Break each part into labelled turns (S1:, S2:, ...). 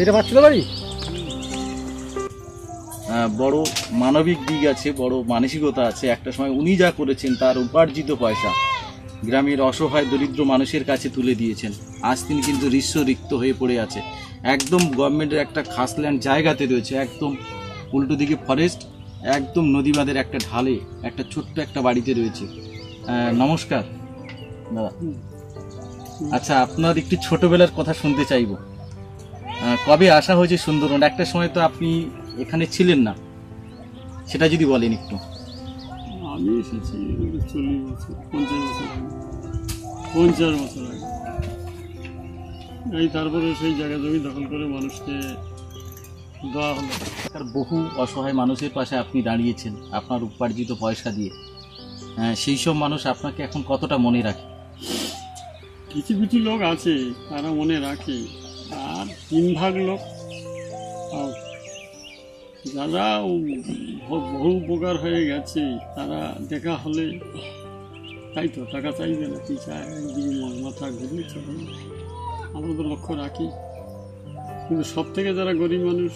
S1: এটা বাচ্চাদের বাড়ি?
S2: বড় মানবিক দিক আছে, বড় মানসিকতা আছে। একটা সময় উনি যা করেছেন তার উপার্জিত পয়সা গ্রামের অসহায় দরিদ্র মানুষের কাছে তুলে দিয়েছেন। আজ তিনি কিন্তু রিক্ত হয়ে পড়ে আছে। একদম গভর্নমেন্টের একটা খাসল্যান্ড জায়গাতে রয়েছে, একদম উল্টো দিকে ফরেস্ট, একদম নদী বাঁধের একটা ঢালে একটা ছোট্ট একটা বাড়িতে রয়েছে। নমস্কার দাদা। আচ্ছা, আপনার একটু ছোটবেলার কথা শুনতে চাইব। কবে আসা হয়েছে সুন্দরবন? একটা সময় তো আপনি এখানে ছিলেন না, সেটা যদি বলেন একটু।
S3: আমি এসেছি 40 বছর, 50 বছর আগে। এই তারপরে সেই জায়গা জমি দখল করে মানুষকে দেওয়া হলো।
S2: বহু অসহায় মানুষের পাশে আপনি দাঁড়িয়েছেন আপনার উপার্জিত পয়সা দিয়ে। সেই সব মানুষ আপনাকে এখন কতটা মনে রাখে?
S3: কিছু কিছু লোক আছে তারা মনে রাখে, আর 3 ভাগ লোক যারা বহু উপকার হয়ে গেছে তারা দেখা হলে তাই তো টাকা চাইবে না, কি চায় একদিকে মাথা ঘুরে চলে। আমরা তো লক্ষ্য রাখি, কিন্তু সব থেকে যারা গরিব মানুষ,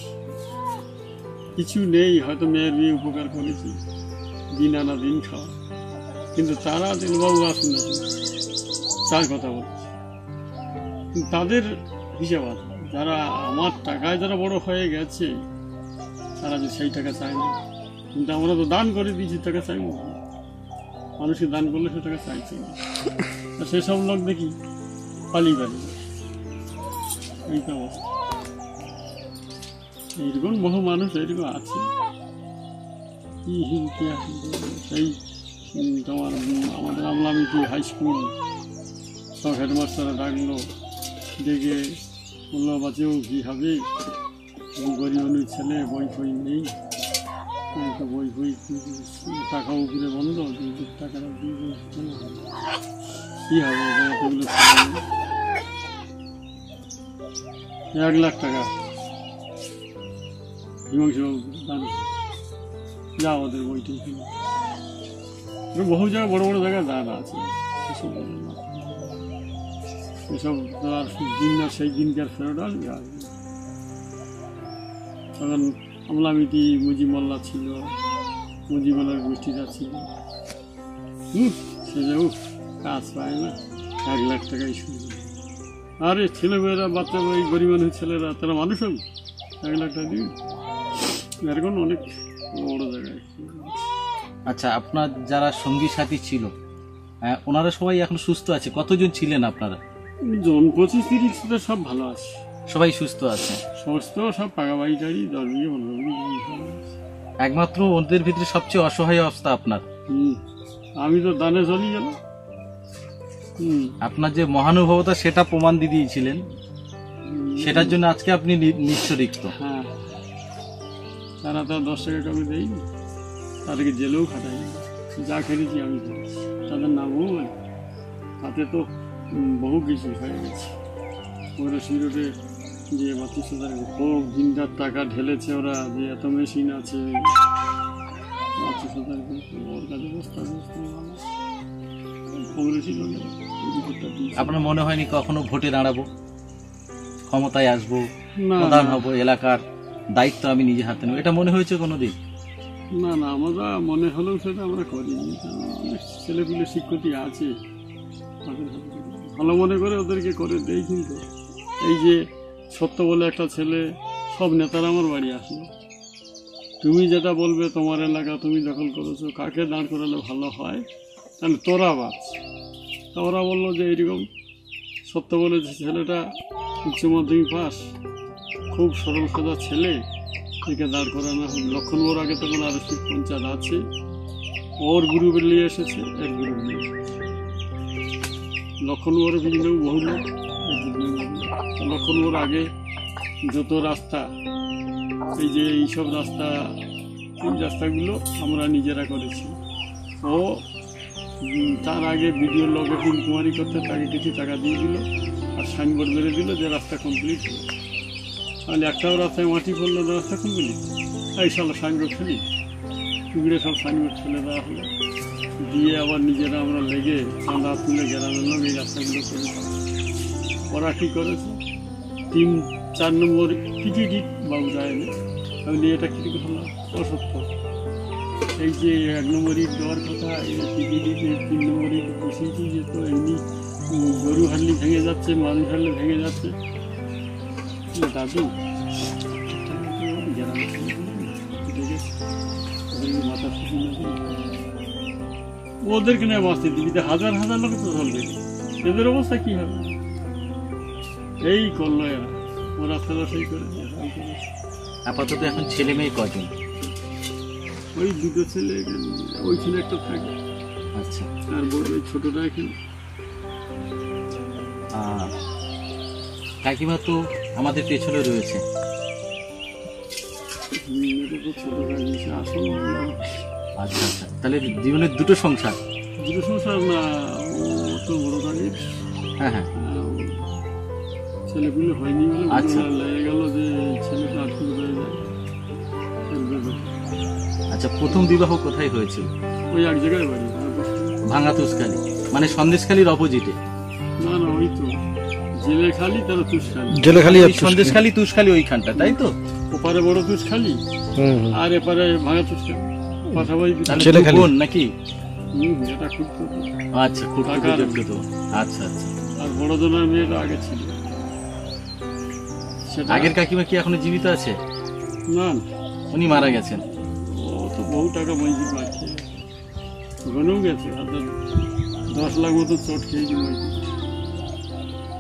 S3: কিছু নেই, হয়তো মেয়ের বিয়ে উপকার করেছি, দিন আনা দিন খাওয়া, কিন্তু তারা দিলবাবু আসুন না তার কথা বলছে, তাদের হিসাব আছে। যারা আমার টাকায় যারা বড় হয়ে গেছে তারা যে সেই টাকা চায় না, কিন্তু আমরা তো দান করে দিয়েছি, টাকা চাইব না। মানুষকে দান করলে সে টাকা চাইছে না, সেসব লোক দেখি পালিয়ে এইটা অবস্থা। এইরকম বহু মানুষ এরকম আছে। সেই তোমার আমাদের আমলামিটি হাই স্কুল সব হেডমাস্টাররা ডাকলো, ডেকে বললো বাঁচেও কী হবে, গরিব মানুষ ছেলে, বই ফই নেই, বই ফই টাকা উপরে বন্ধ, টাকাটা দিয়ে কী হবে, এতগুলো 1 লাখ টাকা হিমাংশুবাবু দান, যা ওদের বইটি কিনে। বহু জায়গায় বড় বড় জায়গায় দান আছে, এসব আর দিন না সেই দিনকার ফেরত আসবে। তখন আমলামিটি মুজিবুল্লাহ ছিল, মুজিবুল্লাহর গোষ্ঠীটা ছিল, সে যাও কাজ পায় না, 1 লাখ টাকাই শুরু। আরে ছেলেমেয়েরা, বাচ্চা ওই গরিব মানুষ ছেলেরা, তারা মানুষ হবে 1 লাখ টাকা দিন, এরকম অনেক বড় জায়গায়।
S2: আচ্ছা, আপনার যারা সঙ্গী সাথী ছিল ওনারা সবাই এখন সুস্থ আছে? কতজন ছিলেন আপনারা?
S3: জন 25-30 সব ভালো আছে,
S2: সবাই সুস্থ আছে?
S3: সমস্ত সব পাকা বাড়ি টাড়ি 10 বিঘে 15 বিঘে।
S2: একমাত্র ওদের ভিতরে সবচেয়ে অসহায় অবস্থা আপনার।
S3: আমি তো দানে চলি গেল।
S2: আপনার যে মহানুভবতা সেটা প্রমাণ দিয়ে দিয়েছিলেন, সেটার জন্য আজকে আপনি নিঃস্বরিক্ত।
S3: হ্যাঁ, তারা তো 10 টাকা কমে দেয়নি, তাদেরকে জেলেও খাটাই, যা খেলেছি আমি তাদের নামও বলি। তাতে তো বহু কিছু হয়ে গেছে। ওরা সিরোটে যে 32,000 হোক দিনটার টাকা ঢেলেছে ওরা, যে এত মেশিন আছে 32,000 ওর কাছে বস্তা খবরে ছিল।
S2: আপনার মনে হয়নি কখনো ভোটে দাঁড়াবো, ক্ষমতায় আসবো, প্রধান হবো, এলাকার দায়িত্ব আমি নিজে হাতে নেব, এটা মনে হয়েছে কোনোদিন?
S3: না না, আমরা মনে হলেও সেটা আমরা করিনি। অনেক ছেলেপিলে শিক্ষকই আছে, ভালো মনে করে ওদেরকে করে দেই। কিন্তু এই যে সত্য বলে একটা ছেলে, সব নেতারা আমার বাড়ি আসে, তুমি যেটা বলবে তোমার এলাকা তুমি দখল করেছো, কাকে দাঁড় করালে ভালো হয়, তাহলে তোরা বাঁচ। তা ওরা বললো যে এইরকম সত্য বলে যে ছেলেটা উচ্চ মাধ্যমিক পাস, খুব সরল সোজা ছেলে, একে দাঁড় করানো লক্ষণপুর আগে তখন আরো পঞ্চায়েত আছে, ওর গ্রুপে নিয়ে এসেছে, এক গ্রুপ নিয়ে এসেছে লক্ষণপুরে বিভিন্ন বহু লোক। লক্ষণপুর আগে যত রাস্তা, এই যে এইসব রাস্তা, এই রাস্তাগুলো আমরা নিজেরা করেছি। ও তার আগে ভিডিওর লগে ইনকোয়ারি করতে তাকে কিছু টাকা দিয়ে দিল, আর সাইনবোর্ড মেরে দিল যে রাস্তা কমপ্লিট। তাহলে একটাও রাস্তায় মাটি পড়লো, রাস্তা কমপ্লিট, এই সব সাইনবোর্ড ফেলি টুকরে সব সাইনবোর্ড ফেলে দেওয়া হলো, দিয়ে আবার নিজেরা আমরা লেগে চাঁদা তুলে গ্রামের লোক এই রাস্তাগুলো করেছি। ওরা কী করেছে, 4 নম্বর টিকিট বাবু যায় না, আমি এটা কি হলো অসত্য। এই যে 1 নম্বর ইট দেওয়ার কথা, এই টিকিট 3 নম্বর ইট বসেছি যে তো এমনি গরু হারলি ভেঙে যাচ্ছে, মানুষ হারলে ভেঙে যাচ্ছে। দাদু মাথা ওদেরকে নিয়ে বাঁচতে দিবি, হাজার হাজার লোক তো ধরবে, এদের অবস্থা কি হবে? এই করলো এরা, ওরা ফেলাশাই করে।
S2: আপাতত এখন ছেলে মেয়ে কজন?
S3: ওই 2 ছেলে, ওই ছেলে একটা থাকে,
S2: আচ্ছা,
S3: আর বড় ওই ছোটটা এখানে।
S2: কাকিমা তো আমাদের পেছনে রয়েছে।
S3: এটা তো ছোট কাকিমা আসল।
S2: আচ্ছা আচ্ছা, তাহলে জীবনের 2টো সংসার?
S3: 2টো সংসার না, ও তো বড় কাকির।
S2: হ্যাঁ হ্যাঁ,
S3: ছেলেগুলো হয়নি বলে
S2: আচ্ছা।
S3: লেগে গেল যে ছেলেটা আটকে হয়ে যায়।
S2: আচ্ছা, প্রথম বিবাহ কোথায় হয়েছিল?
S3: ওই এক জায়গায় বাড়ি,
S2: ভাঙা তুষখালি, মানে সন্দেশখালির অপোজিটে?
S3: না না, ওই তো জেলেখালি, তারা তুষখালি।
S1: জেলেখালি আর
S2: সন্দেশখালি তুষখালি ওইখানটা, তাই তো?
S3: ওপারে বড় তুষখালি আর এপারে ভাঙা তুষখালি, পাশাপাশি।
S2: তাহলে
S1: জেলেখালি।
S2: বোন নাকি?
S3: এটা খুব ছোট।
S2: আচ্ছা, খুব
S3: টাকার।
S2: তো। আচ্ছা আচ্ছা,
S3: আর বড় জনের মেয়েটা আগে ছিল। সেটা
S2: আগের কাকিমা কি এখনো জীবিত আছে?
S3: না,
S2: উনি মারা গেছেন।
S3: ও তো বহু টাকা মজুরি পাচ্ছে, ওখানেও গেছে। আর 10 লাখ মতো চোট খেয়েছি মজুরি।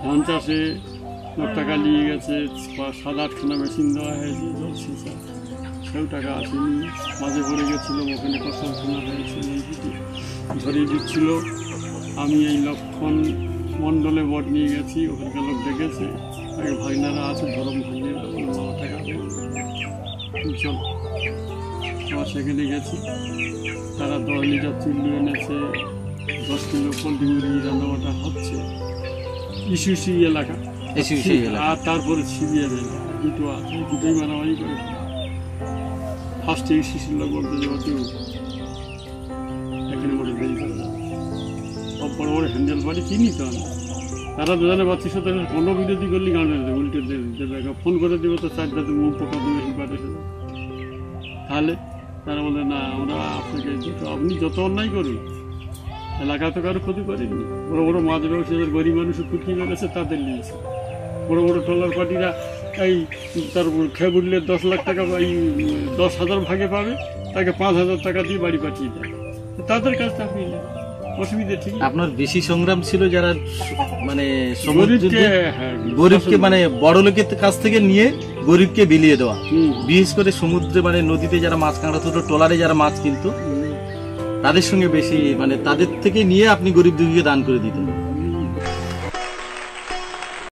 S3: ধান চাষে লোক টাকা নিয়ে গেছে, 7-8খানা মেশিন দেওয়া হয়েছে, জল সিঁচা, সেও টাকা আসেনি। মাঝে পড়ে গেছিলো, ওখানে কষ্টখানা হয়েছে, মজুরি ধরিয়ে দিচ্ছিল। আমি এই লক্ষণ মণ্ডলে বট নিয়ে গেছি, ওখানকার লোক ডেকেছে, আগে ভাগনারা আছে, ধরম ভাঙিয়ে বাবা টাকা চল। আমার সেখানে গেছি, তারা 10 লিটার চুল্লু এনেছে, 10 কিলো পোলট্রি মুরগি রান্নাবাটা হচ্ছে। ইস্যু এলাকা, আর তারপরে সিবিএম এলাকা, দুটো আছে, দুটোই মারামারি করে। ফার্স্টে ইস্যু লোক বলতে যেহেতু এখানে বলে দেরি করে যাবে, সব বড় বড় হ্যান্ডেল বাড়ি চিনি তো আমি। তারা দুজনে বাচ্চার সাথে কোনো বিরোধী করলে গান উল্টে দেবে, ফোন করে দেবে তো 4টাতে মুখ পোকা দেবে, পাঠিয়ে দেবে। তাহলে তারা বলে না, আমরা আপনাকে আপনি যত অন্যায় করুন, এলাকা তো কারো ক্ষতি করেননি। বড় বড় মাছ ব্যবসায়ীদের গরিব মানুষ কুটকি মেরেছে, তাদের নিয়েছে। বড় বড় ট্রলার পার্টিরা এই তার খেয়ে বুড়লে 10 লাখ টাকা, এই 10,000 ভাগে পাবে, তাকে 5,000 টাকা দিয়ে বাড়ি পাঠিয়ে দেয়। তাদের কাছে আপনি অসুবিধা ঠিক।
S2: আপনার বেশি সংগ্রাম ছিল যারা মানে
S3: গরিবকে,
S2: মানে বড় লোকের কাছ থেকে নিয়ে গরিবকে বিলিয়ে দেওয়া।
S3: হুম।
S2: বিশেষ করে সমুদ্রে মানে নদীতে যারা মাছ কাঁকড়া তোলে, ট্রলারে যারা মাছ কিনতো, তাদের সঙ্গে বেশি মানে তাদের থেকে নিয়ে আপনি গরিব দুঃখীকে দান করে দিতেন।